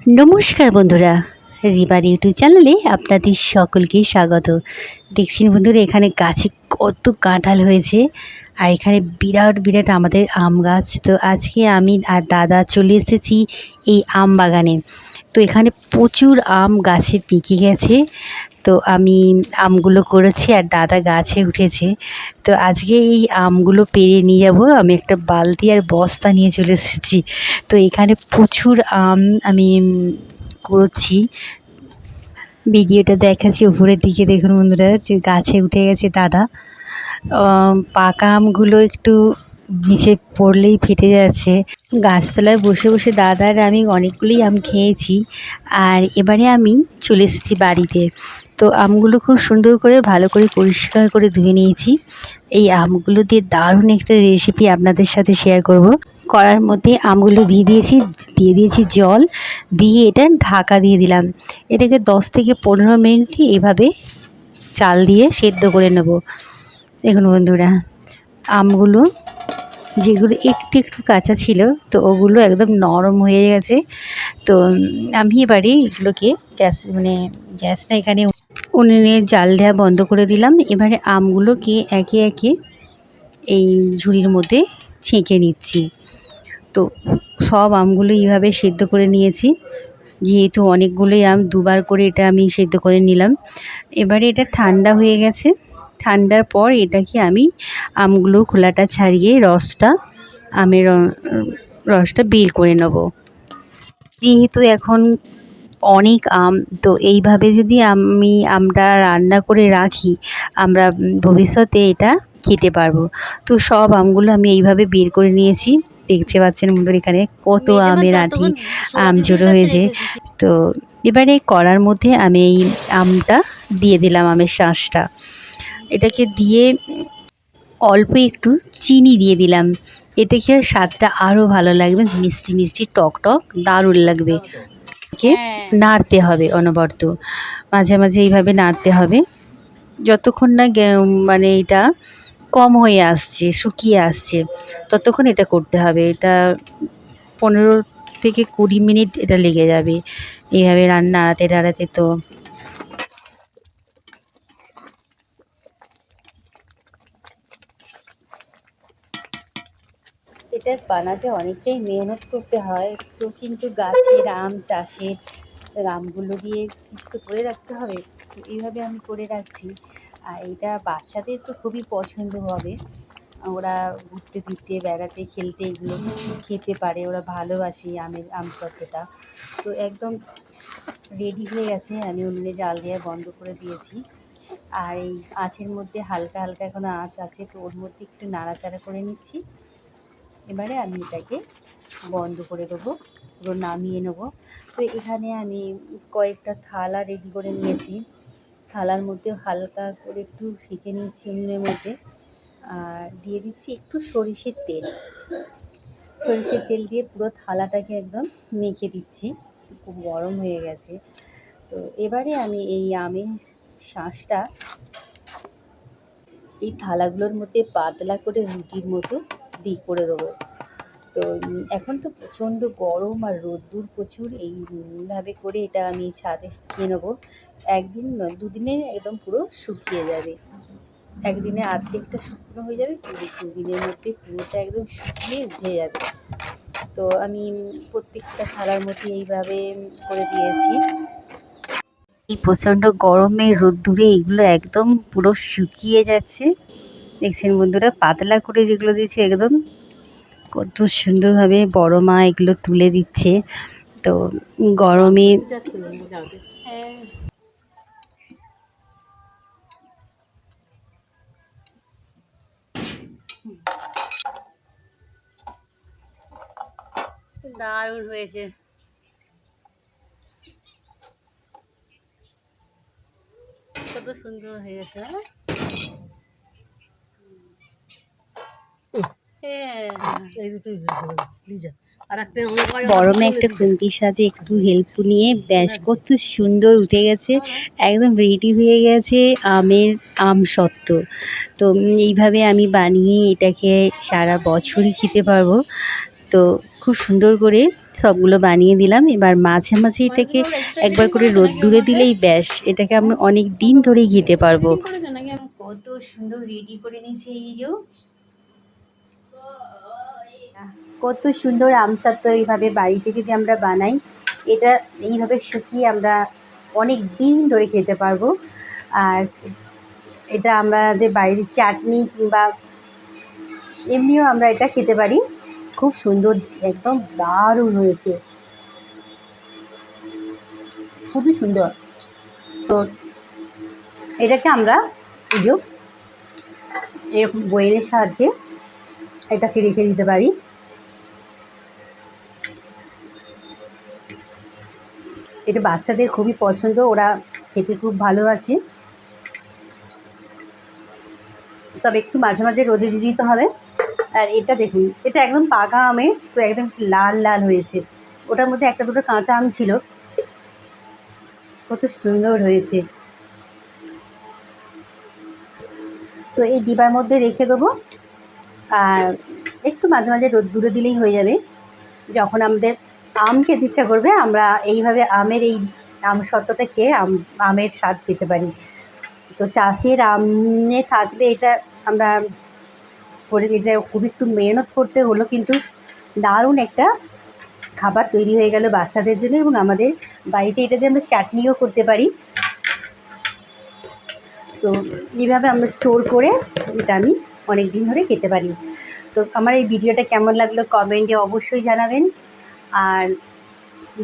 নমস্কার বন্ধুরা, রিবার ইউটিউব চ্যানেলে আপনাদের সকলকে স্বাগত। দেখছেন বন্ধুরা, এখানে গাছে কত কাঁঠাল হয়েছে, আর এখানে বিরাট বিরাট আমাদের আম গাছ। তো আজকে আমি আর দাদা চলে এসেছি এই আম বাগানে। তো এখানে প্রচুর আম গাছে পেকে গেছে। তো আমি আমগুলো করেছি আর দাদা গাছে উঠেছে। তো আজকে এই আমগুলো পেড়ে নিয়ে যাব। আমি একটা বালতি আর বস্তা নিয়ে চলে এসেছি। তো এখানে প্রচুর আম আমি করছি। ভিডিওটা দেখাচ্ছি, উপরের দিকে দেখুন বন্ধুরা, যে গাছে উঠে গেছে দাদা। পাকা আমগুলো একটু নিচে পড়লেই ফেটে যাচ্ছে। গাছতলায় বসে বসে দাদার আমি অনেকগুলোই আম খেয়েছি। আর এবারে আমি চলে এসেছি বাড়িতে। তো আমগুলো খুব সুন্দর করে ভালো করে পরিষ্কার করে ধুয়ে নিয়েছি। এই আমগুলো দিয়ে দারুণ একটা রেসিপি আপনাদের সাথে শেয়ার করব। কড়ার মধ্যে আমগুলো দিয়ে দিয়েছি জল দিয়ে এটা ঢাকা দিয়ে দিলাম। এটাকে 10 থেকে 15 মিনিট এভাবে চাল দিয়ে সেদ্ধ করে নেব। দেখুন বন্ধুরা, আমগুলো যেগুলো একটু একটু কাঁচা ছিল, তো ওগুলো একদম নরম হয়ে গেছে। তো আমি এবারে এগুলোকে গ্যাস না, এখানে উনুনে জাল দেওয়া বন্ধ করে দিলাম। এবারে আমগুলোকে একে একে এই ঝুড়ির মধ্যে ছেঁকে নিচ্ছি। তো সব আমগুলো এইভাবে সেদ্ধ করে নিয়েছি। যেহেতু অনেকগুলোই আম, দুবার করে এটা আমি সেদ্ধ করে নিলাম। এবারে এটা ঠান্ডা হয়ে গেছে। ঠান্ডার পর এটাকে আমি আমগুলো খোলাটা ছাড়িয়ে আমের রসটা বের করে নেব। যেহেতু এখন অনেক আম, তো এইভাবে যদি আমরা রান্না করে রাখি, আমরা ভবিষ্যতে এটা খেতে পারবো। তো সব আমগুলো আমি এইভাবে বের করে নিয়েছি। দেখতে পাচ্ছেন বন্ধুরা, এখানে কত আমের আঁটি আম জড়ো হয়েছে। তো এবারে কড়ার মধ্যে আমি এই আমটা দিয়ে দিলাম, আমের শাঁসটা। এটাকে দিয়ে অল্প একটু চিনি দিয়ে দিলাম। এতে কি স্বাদটা আরও ভালো লাগবে, মিষ্টি মিষ্টি টক টক দারুণ লাগবে। নাড়তে হবে অনবরত, মাঝে মাঝে এইভাবে নাড়তে হবে যতক্ষণ না এটা কম হয়ে আসছে, শুকিয়ে আসছে, ততক্ষণ এটা করতে হবে। এটা 15 থেকে 20 মিনিট এটা লেগে যাবে এইভাবে নাড়াতে নাড়াতে। তো এটা বানাতে অনেকটাই মেহনত করতে হয়। তো কিন্তু গাছের আম চাষের আমগুলো দিয়ে কিছু তো করে রাখতে হবে। তো এইভাবে আমি করে রাখছি। আর এটা বাচ্চাদের তো খুবই পছন্দ হবে। ওরা ঘুরতে ফিরতে, বেড়াতে, খেলতে এগুলো খেতে পারে, ওরা ভালোবাসে আম সত্ত্বটা। তো একদম রেডি হয়ে গেছে। আমি উনুনে জাল দেওয়া বন্ধ করে দিয়েছি। আর এই আঁচের মধ্যে হালকা হালকা এখনো আঁচ আছে, তো ওর মধ্যে একটু নাড়াচাড়া করে নিচ্ছি। এবারে আমি এটাকে বন্ধ করে দেবো, পুরো নামিয়ে নেব। তো এখানে আমি কয়েকটা থালা রেডি করে নিয়েছি। থালার মধ্যে হালকা করে একটু সেঁকে নিচ্ছি উনুনের মধ্যে। আর দিয়ে দিচ্ছি একটু সরিষার তেল। সরিষার তেল দিয়ে পুরো থালাটাকে একদম মেখে দিচ্ছি। খুব গরম হয়ে গেছে। তো এবারে আমি এই আমের শাঁসটা এই থালাগুলোর মধ্যে পাতলা করে রুটির মতো করে দেবো। তো এখন তো প্রচণ্ড গরম আর রোদ্দুর প্রচুর, এইভাবে করে এটা আমি ছাদে শুকিয়ে নেবো। একদিন নয়, দুদিনে একদম পুরো শুকিয়ে যাবে। একদিনে অর্ধেকটা শুকনো হয়ে যাবে, পুরো দুদিনের মধ্যে পুরোটা একদম শুকিয়ে উঠে যাবে। তো আমি প্রত্যেকটা থালার মধ্যে এইভাবে করে দিয়েছি। এই প্রচণ্ড গরমে রোদ্দুরে এগুলো একদম পুরো শুকিয়ে যাচ্ছে। দেখছেন বন্ধুরা, পাতলা করে যেগুলো দিয়েছে একদম কত সুন্দরভাবে বড় মা এগুলো তুলে দিচ্ছে। তো গরমে দারুণ হয়েছে। কত সুন্দর হয়ে গেছে। গরমে একটা খুন্তির সাহায্যে একটু হেল্প নিয়ে ব্যাস কত সুন্দর উঠে গেছে, একদম রেডি হয়ে গেছে আম সত্ত্ব। তো এইভাবে আমি বানিয়ে এটাকে সারা বছরই খেতে পারবো। তো খুব সুন্দর করে সবগুলো বানিয়ে দিলাম। এবার মাঝে মাঝে এটাকে একবার করে রোদ্দুরে দিলেই ব্যাস, এটাকে আমি অনেক দিন ধরেই খেতে পারবো। কত সুন্দর রেডি করে নিয়েছে এই যে, কত সুন্দর আমসত্ত্ব। এইভাবে বাড়িতে যদি আমরা বানাই, এটা এইভাবে শুকিয়ে আমরা অনেক দিন ধরে খেতে পারবো। আর এটা আমাদের বাড়িতে চাটনি কিংবা এমনিও আমরা এটা খেতে পারি। খুব সুন্দর, একদম দারুণ হয়েছে, খুবই সুন্দর। তো এটাকে আমরা এরকম বয়েলের সাহায্যে এটাকে রেখে দিতে পারি। এটা বাচ্চাদের খুবই পছন্দ, ওরা খেতে খুব ভালোবাসে। তবে একটু মাঝে মাঝে রোদে দিয়ে দিতে হবে। আর এটা দেখুন, এটা একদম পাকা আমের, তো একদম লাল লাল হয়েছে। ওটার মধ্যে একটা দুটো কাঁচা আম ছিল, কত সুন্দর হয়েছে। তো এই ডিবার মধ্যে রেখে দেবো, আর একটু মাঝে মাঝে রোদ্দুরে দিলেই হয়ে যাবে। যখন আমাদের আম খেতে ইচ্ছা করবে, আমরা এইভাবে আমের এই আমসত্ত্বটা খেয়ে আমের স্বাদ পেতে পারি। তো চাষের আমে থাকলে এটা আমরা করে, এটা খুব একটু মেহনত করতে হলো, কিন্তু দারুণ একটা খাবার তৈরি হয়ে গেল বাচ্চাদের জন্য। এবং আমাদের বাড়িতে এটা দিয়ে আমরা চাটনিও করতে পারি। তো এইভাবে আমরা স্টোর করে এটা আমি অনেক দিন ধরে খেতে পারি। তো আমার এই ভিডিওটা কেমন লাগলো কমেন্টে অবশ্যই জানাবেন। আর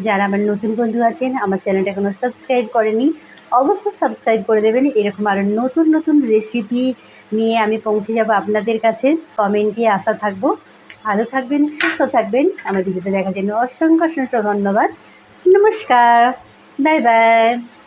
যারা আমার নতুন বন্ধু আছেন, আমার চ্যানেলটা এখনও সাবস্ক্রাইব করেনি, অবশ্যই সাবস্ক্রাইব করে দেবেন। এরকম আরও নতুন নতুন রেসিপি নিয়ে আমি পৌঁছে যাব আপনাদের কাছে। কমেন্টে আশা থাকবো। ভালো থাকবেন, সুস্থ থাকবেন। আমার ভিডিওতে দেখার জন্য অসংখ্য অসংখ্য ধন্যবাদ। নমস্কার, বাই বাই।